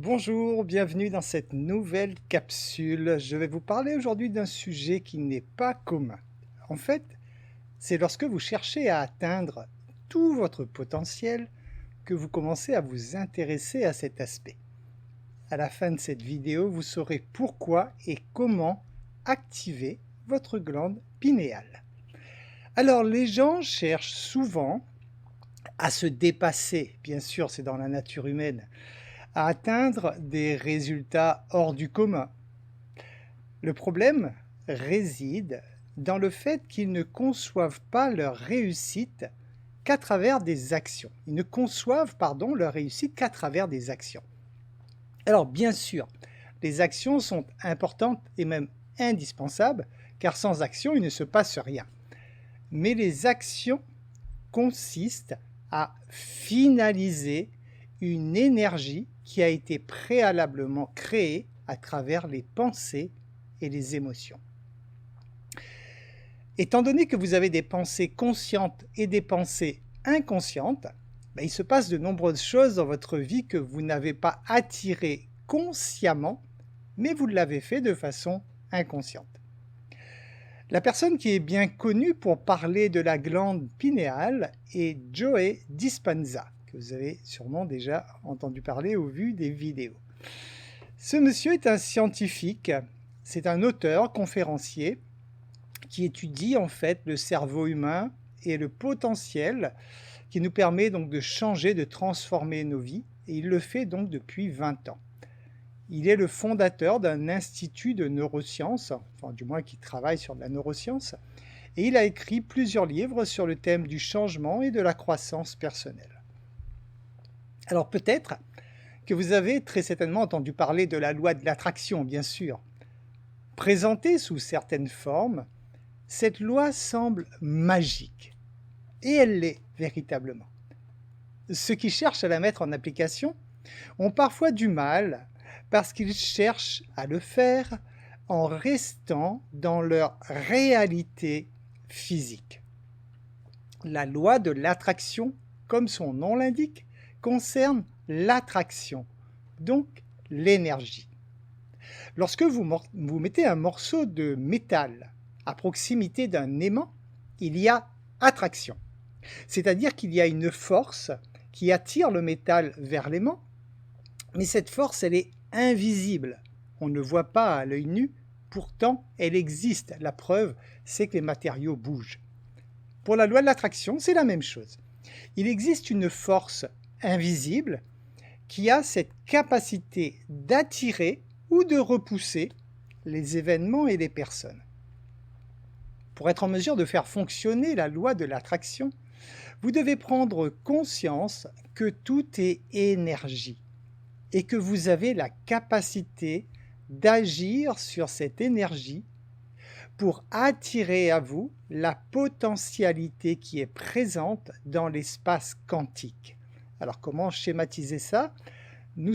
Bonjour, bienvenue dans cette nouvelle capsule. Je vais vous parler aujourd'hui d'un sujet qui n'est pas commun. En fait, c'est lorsque vous cherchez à atteindre tout votre potentiel que vous commencez à vous intéresser à cet aspect. À la fin de cette vidéo, vous saurez pourquoi et comment activer votre glande pinéale. Alors, les gens cherchent souvent à se dépasser, bien sûr, c'est dans la nature humaine, à atteindre des résultats hors du commun. Le problème réside dans le fait qu'ils ne conçoivent pas leur réussite qu'à travers des actions. Ils ne conçoivent, leur réussite qu'à travers des actions. Alors bien sûr, les actions sont importantes et même indispensables, car sans action, il ne se passe rien. Mais les actions consistent à finaliser une énergie qui a été préalablement créée à travers les pensées et les émotions. Étant donné que vous avez des pensées conscientes et des pensées inconscientes, il se passe de nombreuses choses dans votre vie que vous n'avez pas attirées consciemment, mais vous l'avez fait de façon inconsciente. La personne qui est bien connue pour parler de la glande pinéale est Joe Dispenza, que vous avez sûrement déjà entendu parler au vu des vidéos. Ce monsieur est un scientifique, c'est un auteur, conférencier, qui étudie en fait le cerveau humain et le potentiel qui nous permet donc de changer, de transformer nos vies, et il le fait donc depuis 20 ans. Il est le fondateur d'un institut de neurosciences, enfin du moins qui travaille sur de la neuroscience, et il a écrit plusieurs livres sur le thème du changement et de la croissance personnelle. Alors peut-être que vous avez très certainement entendu parler de la loi de l'attraction, bien sûr. Présentée sous certaines formes, cette loi semble magique, et elle l'est véritablement. Ceux qui cherchent à la mettre en application ont parfois du mal parce qu'ils cherchent à le faire en restant dans leur réalité physique. La loi de l'attraction, comme son nom l'indique, concerne l'attraction, donc l'énergie. Lorsque vous mettez un morceau de métal à proximité d'un aimant, il y a attraction. C'est-à-dire qu'il y a une force qui attire le métal vers l'aimant, mais cette force, elle est invisible. On ne voit pas à l'œil nu, pourtant elle existe. La preuve, c'est que les matériaux bougent. Pour la loi de l'attraction, c'est la même chose. Il existe une force invisible qui a cette capacité d'attirer ou de repousser les événements et les personnes. Pour être en mesure de faire fonctionner la loi de l'attraction, vous devez prendre conscience que tout est énergie et que vous avez la capacité d'agir sur cette énergie pour attirer à vous la potentialité qui est présente dans l'espace quantique. Alors comment schématiser ça? Nous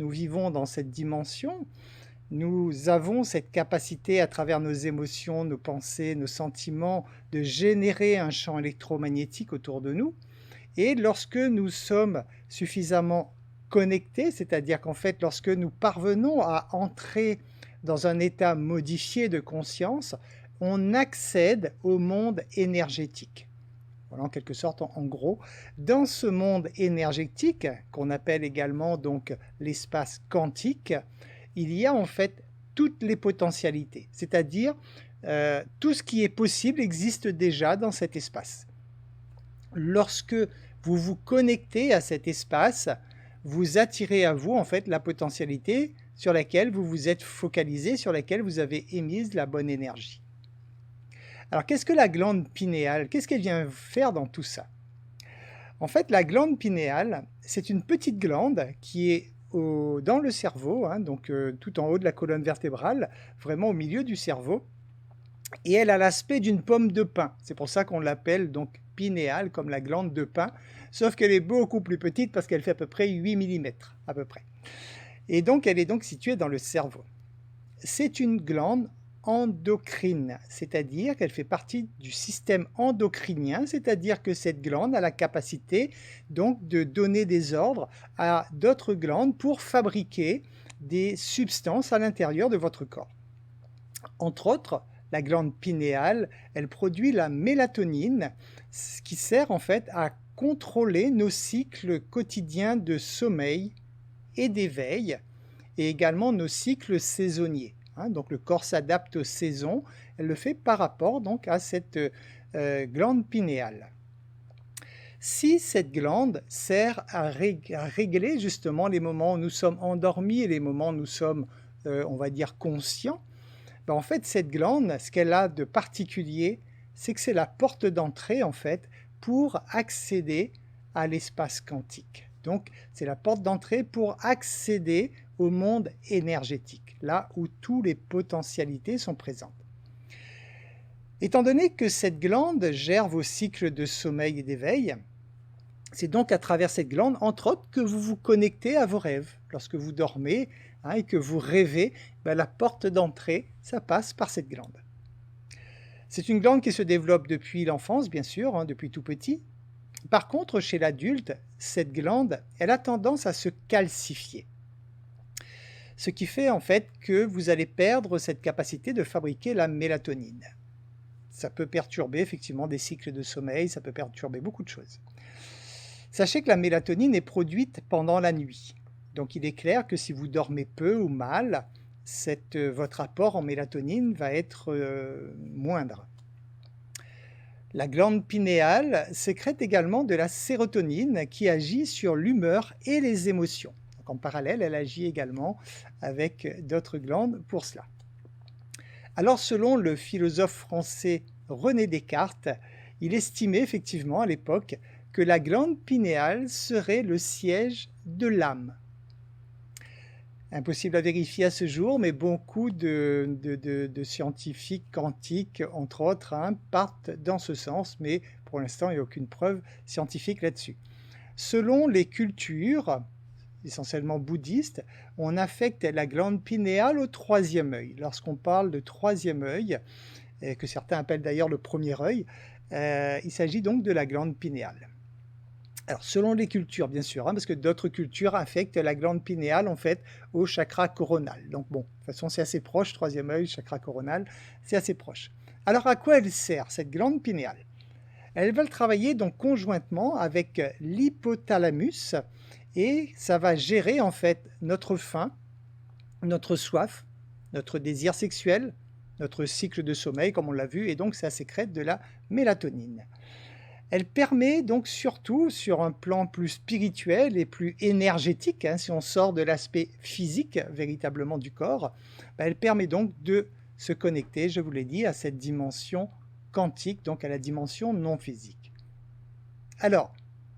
vivons dans cette dimension, nous avons cette capacité à travers nos émotions, nos pensées, nos sentiments, de générer un champ électromagnétique autour de nous. Et lorsque nous sommes suffisamment connectés, c'est-à-dire qu'en fait, lorsque nous parvenons à entrer dans un état modifié de conscience, on accède au monde énergétique. Voilà, en quelque sorte, en gros, dans ce monde énergétique, qu'on appelle également donc l'espace quantique, il y a en fait toutes les potentialités, c'est-à-dire tout ce qui est possible existe déjà dans cet espace. Lorsque vous vous connectez à cet espace, vous attirez à vous en fait la potentialité sur laquelle vous vous êtes focalisé, sur laquelle vous avez émise la bonne énergie. Alors qu'est-ce que la glande pinéale? Qu'est-ce qu'elle vient faire dans tout ça? En fait, la glande pinéale, c'est une petite glande qui est dans le cerveau, donc tout en haut de la colonne vertébrale, vraiment au milieu du cerveau, et elle a l'aspect d'une pomme de pin. C'est pour ça qu'on l'appelle donc pinéale, comme la glande de pin, sauf qu'elle est beaucoup plus petite parce qu'elle fait à peu près 8 mm, à peu près. Et donc, elle est donc située dans le cerveau. C'est une glande endocrine, c'est-à-dire qu'elle fait partie du système endocrinien, c'est-à-dire que cette glande a la capacité donc de donner des ordres à d'autres glandes pour fabriquer des substances à l'intérieur de votre corps. Entre autres, la glande pinéale, elle produit la mélatonine, ce qui sert en fait à contrôler nos cycles quotidiens de sommeil et d'éveil, et également nos cycles saisonniers. Donc le corps s'adapte aux saisons, elle le fait par rapport donc à cette glande pinéale. Si cette glande sert à régler justement les moments où nous sommes endormis et les moments où nous sommes, on va dire, conscients, en fait cette glande, ce qu'elle a de particulier, c'est que c'est la porte d'entrée en fait pour accéder à l'espace quantique. Donc c'est la porte d'entrée pour accéder au monde énergétique, là où toutes les potentialités sont présentes. Étant donné que cette glande gère vos cycles de sommeil et d'éveil, c'est donc à travers cette glande, entre autres, que vous vous connectez à vos rêves. Lorsque vous dormez et que vous rêvez, la porte d'entrée, ça passe par cette glande. C'est une glande qui se développe depuis l'enfance, bien sûr, depuis tout petit. Par contre, chez l'adulte, cette glande, elle a tendance à se calcifier. Ce qui fait en fait que vous allez perdre cette capacité de fabriquer la mélatonine. Ça peut perturber effectivement des cycles de sommeil, ça peut perturber beaucoup de choses. Sachez que la mélatonine est produite pendant la nuit. Donc il est clair que si vous dormez peu ou mal, votre apport en mélatonine va être moindre. La glande pinéale sécrète également de la sérotonine qui agit sur l'humeur et les émotions. Donc en parallèle, elle agit également avec d'autres glandes pour cela. Alors selon le philosophe français René Descartes, il estimait effectivement à l'époque que la glande pinéale serait le siège de l'âme. Impossible à vérifier à ce jour, mais beaucoup de scientifiques quantiques, entre autres, partent dans ce sens, mais pour l'instant, il n'y a aucune preuve scientifique là-dessus. Selon les cultures, essentiellement bouddhistes, on affecte la glande pinéale au troisième œil. Lorsqu'on parle de troisième œil, que certains appellent d'ailleurs le premier œil, il s'agit donc de la glande pinéale. Alors, selon les cultures, bien sûr, parce que d'autres cultures affectent la glande pinéale, en fait, au chakra coronal. Donc, bon, de toute façon, c'est assez proche, troisième œil, chakra coronal, c'est assez proche. Alors, à quoi elle sert, cette glande pinéale? Elle va travailler donc conjointement avec l'hypothalamus, et ça va gérer, en fait, notre faim, notre soif, notre désir sexuel, notre cycle de sommeil, comme on l'a vu, et donc ça sécrète de la mélatonine. Elle permet donc surtout, sur un plan plus spirituel et plus énergétique, si on sort de l'aspect physique véritablement du corps, elle permet donc de se connecter, je vous l'ai dit, à cette dimension quantique, donc à la dimension non physique. Alors,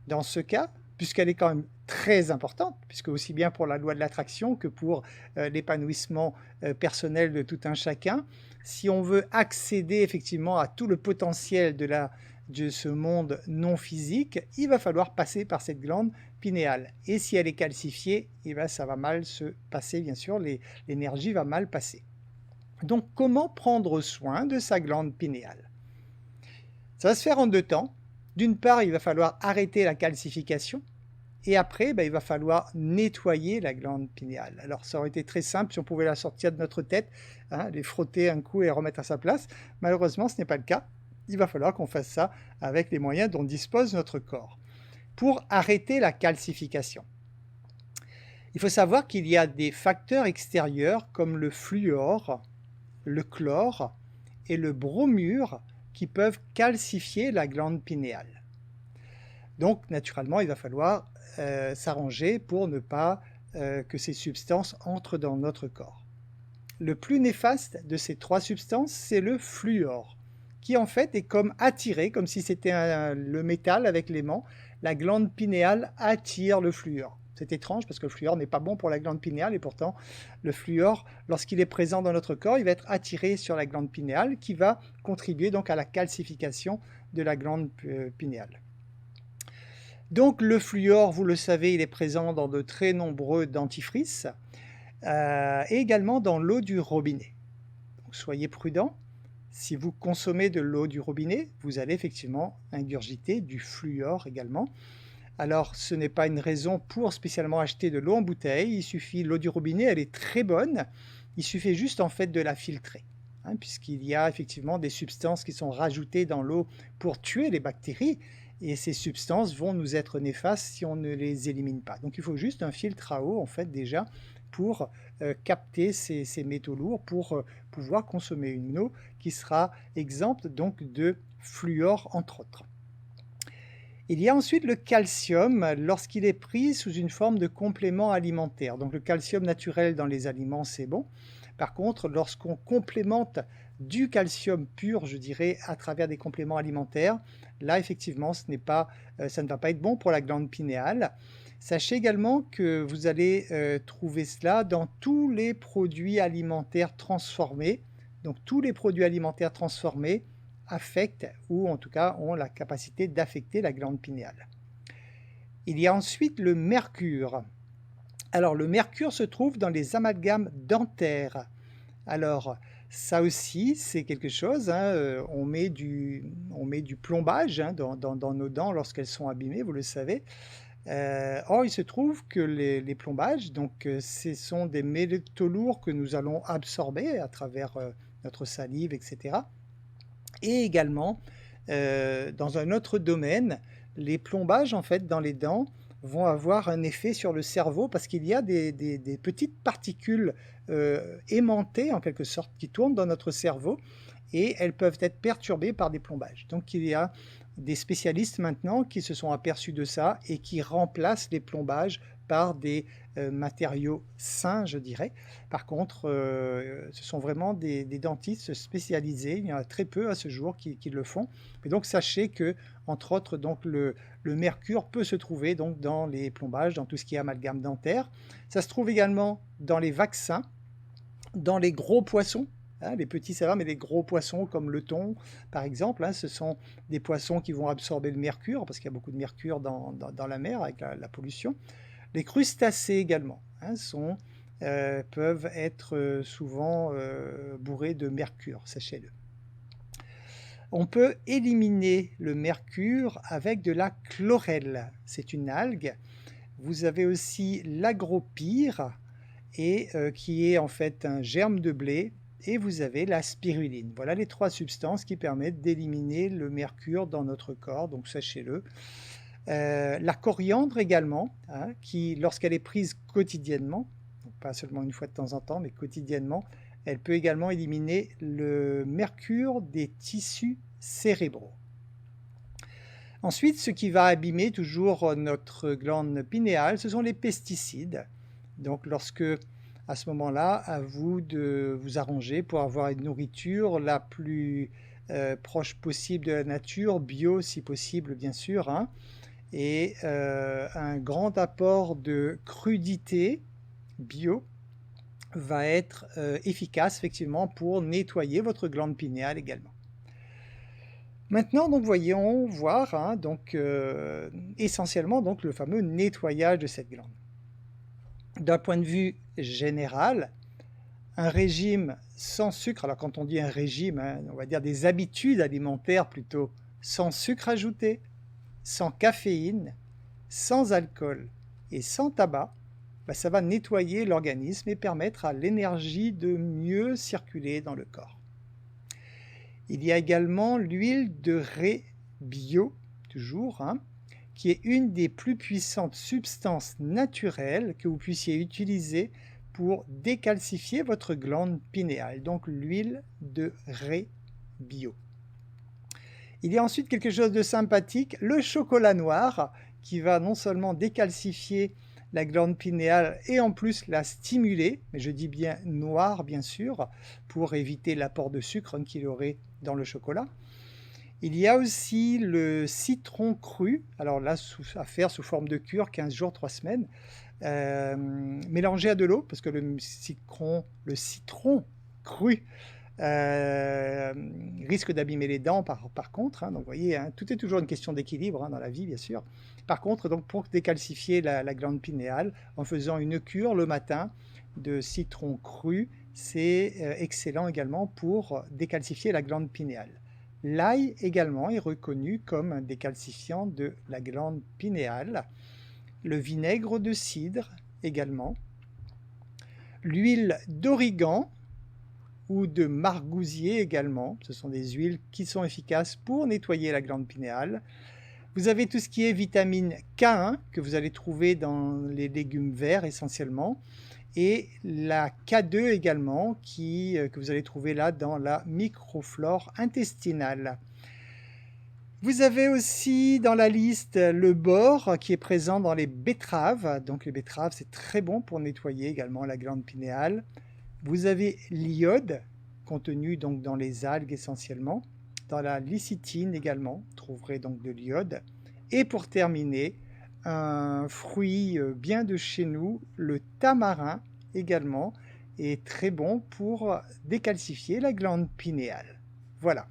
dans ce cas, puisqu'elle est quand même très importante, puisque aussi bien pour la loi de l'attraction que pour l'épanouissement personnel de tout un chacun, si on veut accéder effectivement à tout le potentiel de ce monde non physique, il va falloir passer par cette glande pinéale. Et si elle est calcifiée, ça va mal se passer, bien sûr, l'énergie va mal passer. Donc, comment prendre soin de sa glande pinéale? Ça va se faire en deux temps. D'une part, il va falloir arrêter la calcification, et après, il va falloir nettoyer la glande pinéale. Alors, ça aurait été très simple si on pouvait la sortir de notre tête, les frotter un coup et remettre à sa place. Malheureusement, ce n'est pas le cas. Il va falloir qu'on fasse ça avec les moyens dont dispose notre corps. Pour arrêter la calcification, il faut savoir qu'il y a des facteurs extérieurs comme le fluor, le chlore et le bromure qui peuvent calcifier la glande pinéale. Donc, naturellement, il va falloir s'arranger pour ne pas que ces substances entrent dans notre corps. Le plus néfaste de ces trois substances, c'est le fluor, qui en fait est comme attiré, comme si c'était le métal avec l'aimant. La glande pinéale attire le fluor. C'est étrange parce que le fluor n'est pas bon pour la glande pinéale et pourtant le fluor, lorsqu'il est présent dans notre corps, il va être attiré sur la glande pinéale qui va contribuer donc à la calcification de la glande pinéale. Donc le fluor, vous le savez, il est présent dans de très nombreux dentifrices et également dans l'eau du robinet. Donc, soyez prudent. Si vous consommez de l'eau du robinet, vous allez effectivement ingurgiter du fluor également. Alors, ce n'est pas une raison pour spécialement acheter de l'eau en bouteille. Il suffit, l'eau du robinet, elle est très bonne. Il suffit juste en fait de la filtrer, hein, puisqu'il y a effectivement des substances qui sont rajoutées dans l'eau pour tuer les bactéries. Et ces substances vont nous être néfastes si on ne les élimine pas. Donc, il faut juste un filtre à eau, en fait, déjà, pour capter ces métaux lourds, pour pouvoir consommer une eau qui sera exempte donc de fluor, entre autres. Il y a ensuite le calcium lorsqu'il est pris sous une forme de complément alimentaire. Donc le calcium naturel dans les aliments, c'est bon. Par contre, lorsqu'on complémente du calcium pur, je dirais, à travers des compléments alimentaires, là, effectivement, ça ne va pas être bon pour la glande pinéale. Sachez également que vous allez trouver cela dans tous les produits alimentaires transformés. Donc tous les produits alimentaires transformés affectent, ou en tout cas ont la capacité d'affecter la glande pinéale. Il y a ensuite le mercure. Alors le mercure se trouve dans les amalgames dentaires. Alors ça aussi c'est quelque chose, hein, on met du plombage, hein, dans nos dents lorsqu'elles sont abîmées, vous le savez. Or il se trouve que les plombages, donc ce sont des métaux lourds que nous allons absorber à travers notre salive, etc. Et également, dans un autre domaine, les plombages en fait dans les dents vont avoir un effet sur le cerveau parce qu'il y a des petites particules aimantées en quelque sorte qui tournent dans notre cerveau et elles peuvent être perturbées par des plombages. Donc il y a des spécialistes maintenant qui se sont aperçus de ça et qui remplacent les plombages par des matériaux sains, je dirais. Par contre, ce sont vraiment des dentistes spécialisés. Il y en a très peu à ce jour qui le font. Et donc, sachez que, entre autres, donc, le mercure peut se trouver donc, dans les plombages, dans tout ce qui est amalgame dentaire. Ça se trouve également dans les vaccins, dans les gros poissons. Hein, les petits ça va, mais les gros poissons comme le thon, par exemple, hein, ce sont des poissons qui vont absorber le mercure, parce qu'il y a beaucoup de mercure dans la mer avec la pollution. Les crustacés également hein, peuvent être souvent bourrés de mercure, sachez-le. On peut éliminer le mercure avec de la chlorelle, c'est une algue. Vous avez aussi l'agropyre, qui est en fait un germe de blé, et vous avez la spiruline. Voilà les trois substances qui permettent d'éliminer le mercure dans notre corps, donc sachez-le. La coriandre également, hein, qui lorsqu'elle est prise quotidiennement, donc pas seulement une fois de temps en temps, mais quotidiennement, elle peut également éliminer le mercure des tissus cérébraux. Ensuite, ce qui va abîmer toujours notre glande pinéale, ce sont les pesticides. Donc lorsque, à ce moment-là, à vous de vous arranger pour avoir une nourriture la plus proche possible de la nature, bio si possible bien sûr, hein, et un grand apport de crudité bio va être efficace effectivement pour nettoyer votre glande pinéale également. Maintenant, donc, voyons voir hein, donc, essentiellement donc, le fameux nettoyage de cette glande. D'un point de vue général, un régime sans sucre, alors quand on dit un régime, hein, on va dire des habitudes alimentaires plutôt, sans sucre ajouté, sans caféine, sans alcool et sans tabac, ça va nettoyer l'organisme et permettre à l'énergie de mieux circuler dans le corps. Il y a également l'huile de raie bio, toujours, hein, qui est une des plus puissantes substances naturelles que vous puissiez utiliser pour décalcifier votre glande pinéale, donc l'huile de raie bio. Il y a ensuite quelque chose de sympathique, le chocolat noir, qui va non seulement décalcifier la glande pinéale et en plus la stimuler, mais je dis bien noir bien sûr, pour éviter l'apport de sucre qu'il y aurait dans le chocolat. Il y a aussi le citron cru, alors là à faire sous forme de cure, 15 jours, 3 semaines, mélangé à de l'eau, parce que le citron cru risque d'abîmer les dents par contre, hein, donc vous voyez, hein, tout est toujours une question d'équilibre hein, dans la vie bien sûr. Par contre, donc, pour décalcifier la glande pinéale, en faisant une cure le matin de citron cru, c'est excellent également pour décalcifier la glande pinéale. L'ail également est reconnu comme un décalcifiant de la glande pinéale. Le vinaigre de cidre également. L'huile d'origan ou de margousier également. Ce sont des huiles qui sont efficaces pour nettoyer la glande pinéale. Vous avez tout ce qui est vitamine K1 que vous allez trouver dans les légumes verts essentiellement. Et la K2 également que vous allez trouver là dans la microflore intestinale. Vous avez aussi dans la liste le bore qui est présent dans les betteraves. Donc les betteraves, c'est très bon pour nettoyer également la glande pinéale. Vous avez l'iode, contenu donc dans les algues essentiellement. Dans la lécithine également, vous trouverez donc de l'iode. Et pour terminer, un fruit bien de chez nous, le tamarin également, est très bon pour décalcifier la glande pinéale. Voilà.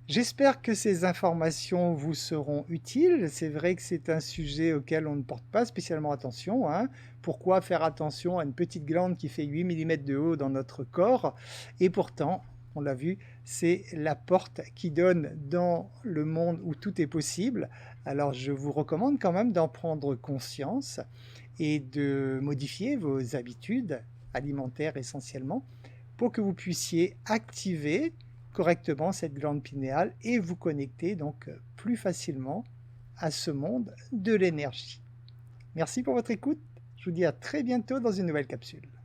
J'espère que ces informations vous seront utiles. C'est vrai que c'est un sujet auquel on ne porte pas spécialement attention, hein. Pourquoi faire attention à une petite glande qui fait 8 mm de haut dans notre corps? Et pourtant, on l'a vu, c'est la porte qui donne dans le monde où tout est possible. Alors je vous recommande quand même d'en prendre conscience et de modifier vos habitudes alimentaires essentiellement pour que vous puissiez activer correctement cette glande pinéale et vous connecter donc plus facilement à ce monde de l'énergie. Merci pour votre écoute. Je vous dis à très bientôt dans une nouvelle capsule.